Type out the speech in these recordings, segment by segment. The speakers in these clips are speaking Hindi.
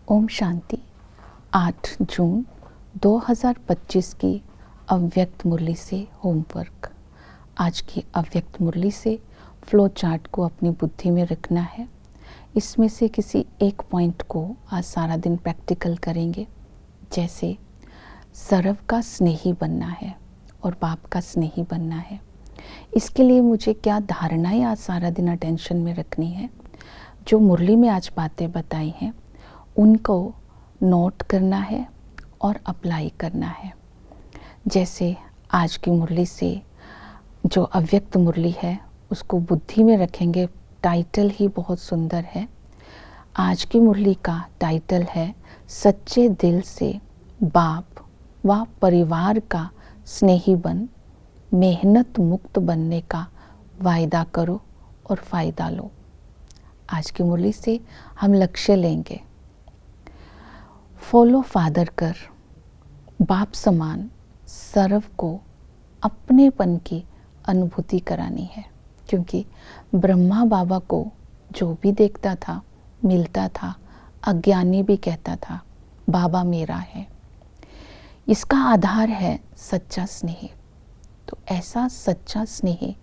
ओम शांति। 8 जून 2025 की अव्यक्त मुरली से होमवर्क। आज की अव्यक्त मुरली से फ्लो चार्ट को अपनी बुद्धि में रखना है। इसमें से किसी एक पॉइंट को आज सारा दिन प्रैक्टिकल करेंगे। जैसे सरव का स्नेही बनना है और बाप का स्नेही बनना है। इसके लिए मुझे क्या धारणाएं आज सारा दिन अटेंशन में रखनी है, जो मुरली में आज बातें बताई हैं उनको नोट करना है और अप्लाई करना है। जैसे आज की मुरली से जो अव्यक्त मुरली है उसको बुद्धि में रखेंगे। टाइटल ही बहुत सुंदर है। आज की मुरली का टाइटल है सच्चे दिल से बाप व परिवार का स्नेही बन, मेहनत मुक्त बनने का वायदा करो और फ़ायदा लो। आज की मुरली से हम लक्ष्य लेंगे, फॉलो फादर कर, बाप समान सर्व को अपनेपन की अनुभूति करानी है। क्योंकि ब्रह्मा बाबा को जो भी देखता था, मिलता था, अज्ञानी भी कहता था बाबा मेरा है। इसका आधार है सच्चा स्नेह। तो ऐसा सच्चा स्नेह,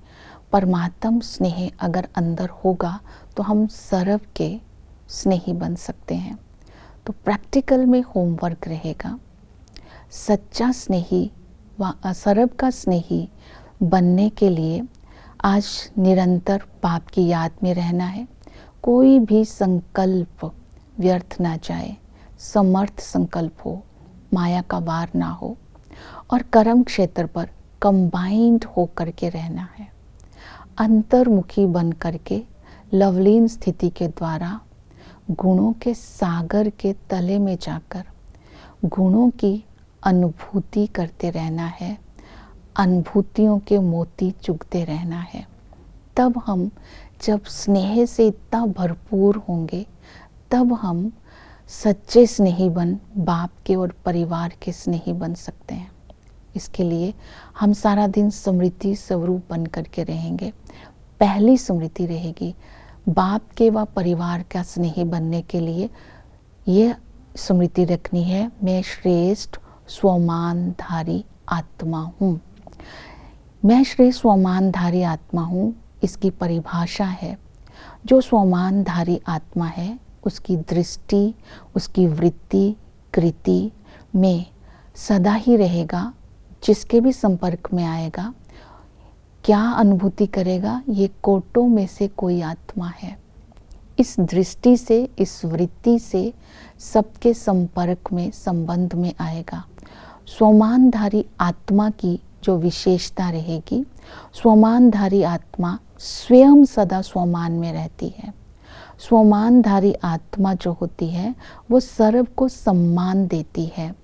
परमात्म स्नेह अगर अंदर होगा तो हम सर्व के स्नेही बन सकते हैं। तो प्रैक्टिकल में होमवर्क रहेगा, सच्चा स्नेही व सर्व का स्नेही बनने के लिए आज निरंतर बाप की याद में रहना है। कोई भी संकल्प व्यर्थ ना जाए, समर्थ संकल्प हो, माया का वार ना हो और कर्म क्षेत्र पर कंबाइंड होकर के रहना है। अंतर्मुखी बन करके लवलीन स्थिति के द्वारा गुणों के सागर के तले में जाकर गुणों की अनुभूति करते रहना है। अनुभूतियों के मोती चुगते रहना है। तब हम जब स्नेह से इतना भरपूर होंगे, तब हम सच्चे स्नेही बन बाप के और परिवार के स्नेही बन सकते हैं। इसके लिए हम सारा दिन स्मृति स्वरूप बन करके रहेंगे। पहली स्मृति रहेगी बाप के व परिवार का स्नेही बनने के लिए ये स्मृति रखनी है, मैं श्रेष्ठ स्वमानधारी आत्मा हूँ। मैं श्रेष्ठ स्वमानधारी आत्मा हूँ। इसकी परिभाषा है, जो स्वमानधारी आत्मा है उसकी दृष्टि, उसकी वृत्ति, कृति में सदा ही रहेगा। जिसके भी संपर्क में आएगा क्या अनुभूति करेगा, ये कोटों में से कोई आत्मा है। इस दृष्टि से, इस वृत्ति से सबके संपर्क में, संबंध में आएगा। स्वमानधारी आत्मा की जो विशेषता रहेगी, स्वमानधारी आत्मा स्वयं सदा स्वमान में रहती है। स्वमानधारी आत्मा जो होती है वो सर्व को सम्मान देती है।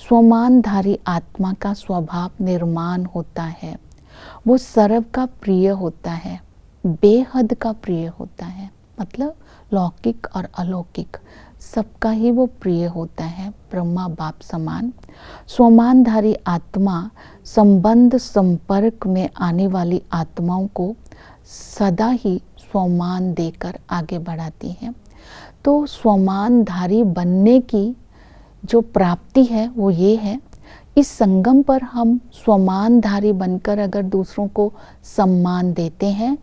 स्वमानधारी आत्मा का स्वभाव निर्माण होता है। वो सर्व का प्रिय होता है, बेहद का प्रिय होता है। मतलब लौकिक और अलौकिक सबका ही वो प्रिय होता है, ब्रह्मा बाप समान। स्वमानधारी आत्मा संबंध संपर्क में आने वाली आत्माओं को सदा ही स्वमान देकर आगे बढ़ाती है। तो स्वमानधारी बनने की जो प्राप्ति है वो ये है, इस संगम पर हम स्वमानधारी बनकर अगर दूसरों को सम्मान देते हैं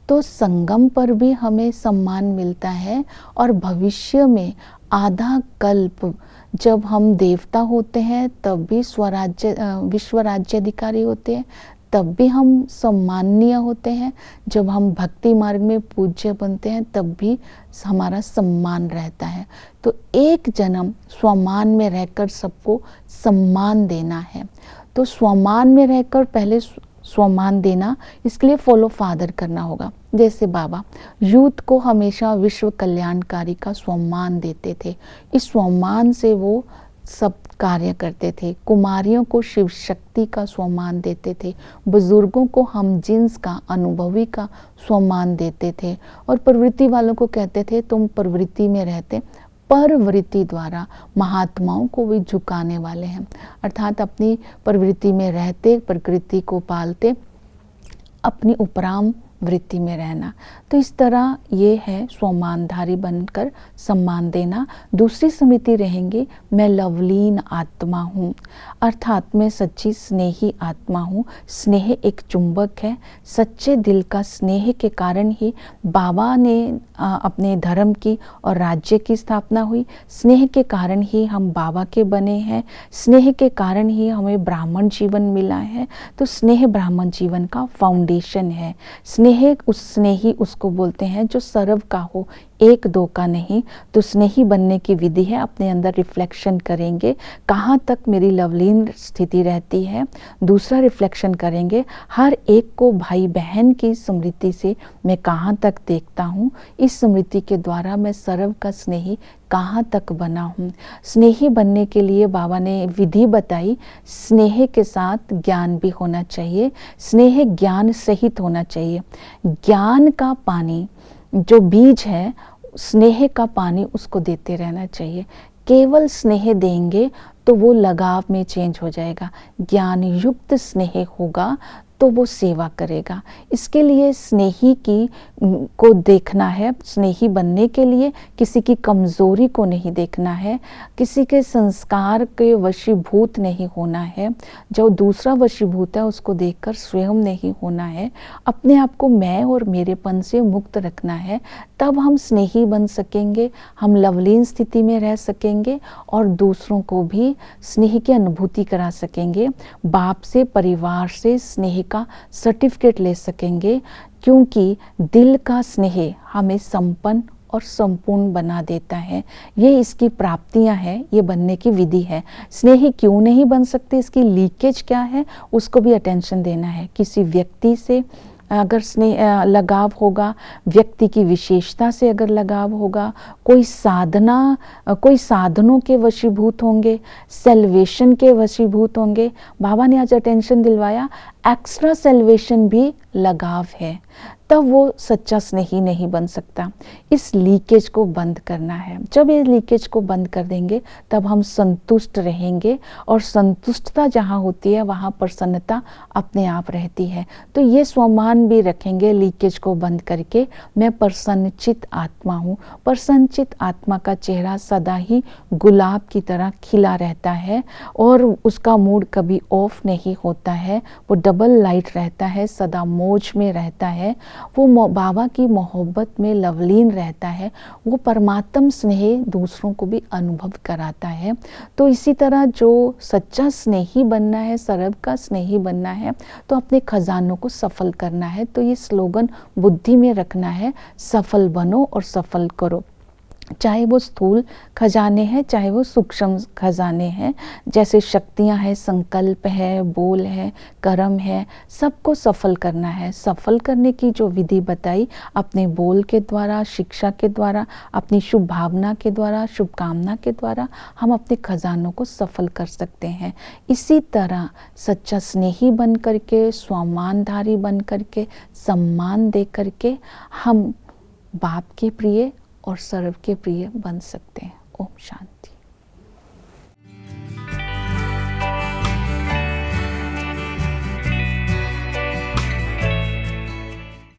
तो संगम पर भी हमें सम्मान मिलता है। और भविष्य में आधा कल्प जब हम देवता होते हैं तब भी विश्व राज्याधिकारी होते हैं, तब भी हम सम्माननीय होते हैं। जब हम भक्ति मार्ग में पूज्य बनते हैं तब भी हमारा सम्मान रहता है। तो एक जन्म स्वमान में रहकर सबको सम्मान देना है। तो स्वमान में रहकर पहले स्वमान देना, इसके लिए फॉलो फादर करना होगा। जैसे बाबा यूथ को हमेशा विश्व कल्याणकारी का स्वमान देते थे। इस स्वमान से वो सब कार्य करते थे। कुमारियों को शिव शक्ति का स्वमान देते थे। बुजुर्गों को हम जिन्स का, अनुभवी का स्वमान देते थे। और प्रवृत्ति वालों को कहते थे तुम प्रवृत्ति में रहते, परवृत्ति द्वारा महात्माओं को भी झुकाने वाले हैं। अर्थात अपनी प्रवृत्ति में रहते, प्रकृति को पालते, अपनी उपराम वृत्ति में रहना। तो इस तरह ये है स्वमानधारी बनकर सम्मान देना। दूसरी स्मृति रहेंगी, मैं लवलीन आत्मा हूँ, अर्थात मैं सच्ची स्नेही आत्मा हूँ। स्नेह एक चुंबक है। सच्चे दिल का स्नेह के कारण ही बाबा ने अपने धर्म की और राज्य की स्थापना हुई। स्नेह के कारण ही हम बाबा के बने हैं। स्नेह के कारण ही हमें ब्राह्मण जीवन मिला है। तो स्नेह ब्राह्मण जीवन का फाउंडेशन है। स्नेह उस स्नेही उसको बोलते हैं जो सर्व का हो, एक दो का नहीं। तो स्नेही बनने की विधि है, अपने अंदर रिफ्लेक्शन करेंगे कहाँ तक मेरी लवलीन स्थिति रहती है। दूसरा रिफ्लेक्शन करेंगे हर एक को भाई बहन की स्मृति से मैं कहाँ तक देखता हूँ। इस स्मृति के द्वारा मैं सर्व का स्नेही कहाँ तक बना हूँ। स्नेही बनने के लिए बाबा ने विधि बताई। स्नेह के साथ ज्ञान भी होना चाहिए। स्नेह ज्ञान सहित होना चाहिए। ज्ञान का पानी जो बीज है, स्नेह का पानी उसको देते रहना चाहिए। केवल स्नेह देंगे तो वो लगाव में चेंज हो जाएगा। ज्ञान युक्त स्नेह होगा तो वो सेवा करेगा। इसके लिए स्नेही की को देखना है। स्नेही बनने के लिए किसी की कमज़ोरी को नहीं देखना है, किसी के संस्कार के वशीभूत नहीं होना है। जो दूसरा वशीभूत है उसको देखकर स्वयं नहीं होना है। अपने आप को मैं और मेरेपन से मुक्त रखना है। तब हम स्नेही बन सकेंगे, हम लवलीन स्थिति में रह सकेंगे और दूसरों को भी स्नेह की अनुभूति करा सकेंगे। बाप से, परिवार से स्नेह का सर्टिफिकेट ले सकेंगे, क्योंकि दिल का स्नेह हमें संपन्न और संपूर्ण बना देता है। ये इसकी प्राप्तियां हैं, ये बनने की विधि है। स्नेही क्यों नहीं बन सकते, इसकी लीकेज क्या है, उसको भी अटेंशन देना है। किसी व्यक्ति से अगर स्नेह लगाव होगा, व्यक्ति की विशेषता से अगर लगाव होगा, कोई साधनों के वशीभूत होंगे, सेल्वेशन के वशीभूत होंगे। बाबा ने आज अटेंशन दिलवाया, एक्स्ट्रा सेल्वेशन भी लगाव है, तब वो सच्चा स्नेही नहीं बन सकता। इस लीकेज को बंद करना है। जब ये लीकेज को बंद कर देंगे तब हम संतुष्ट रहेंगे, और संतुष्टता जहाँ होती है वहाँ प्रसन्नता अपने आप रहती है। तो ये स्वमान भी रखेंगे लीकेज को बंद करके, मैं प्रसन्नचित आत्मा हूँ। प्रसन्नचित आत्मा का चेहरा सदा ही गुलाब की तरह खिला रहता है और उसका मूड कभी ऑफ नहीं होता है। वो डबल लाइट रहता है, सदा मौज में रहता है। वो बाबा की मोहब्बत में लवलीन रहता है। वो परमात्म स्नेह दूसरों को भी अनुभव कराता है। तो इसी तरह जो सच्चा स्नेही बनना है, सर्व का स्नेही बनना है, तो अपने खजानों को सफल करना है। तो ये स्लोगन बुद्धि में रखना है, सफल बनो और सफल करो। चाहे वो स्थूल खजाने हैं, चाहे वो सूक्ष्म खजाने हैं, जैसे शक्तियां हैं, संकल्प है, बोल है, कर्म है, सबको सफल करना है। सफल करने की जो विधि बताई, अपने बोल के द्वारा, शिक्षा के द्वारा, अपनी शुभ भावना के द्वारा, शुभकामना के द्वारा हम अपने खजानों को सफल कर सकते हैं। इसी तरह सच्चा स्नेही बन करके, स्वामानधारी बन करके, सम्मान दे करके हम बाप के प्रिय और सर्व के प्रिय बन सकते हैं। ओम शांति।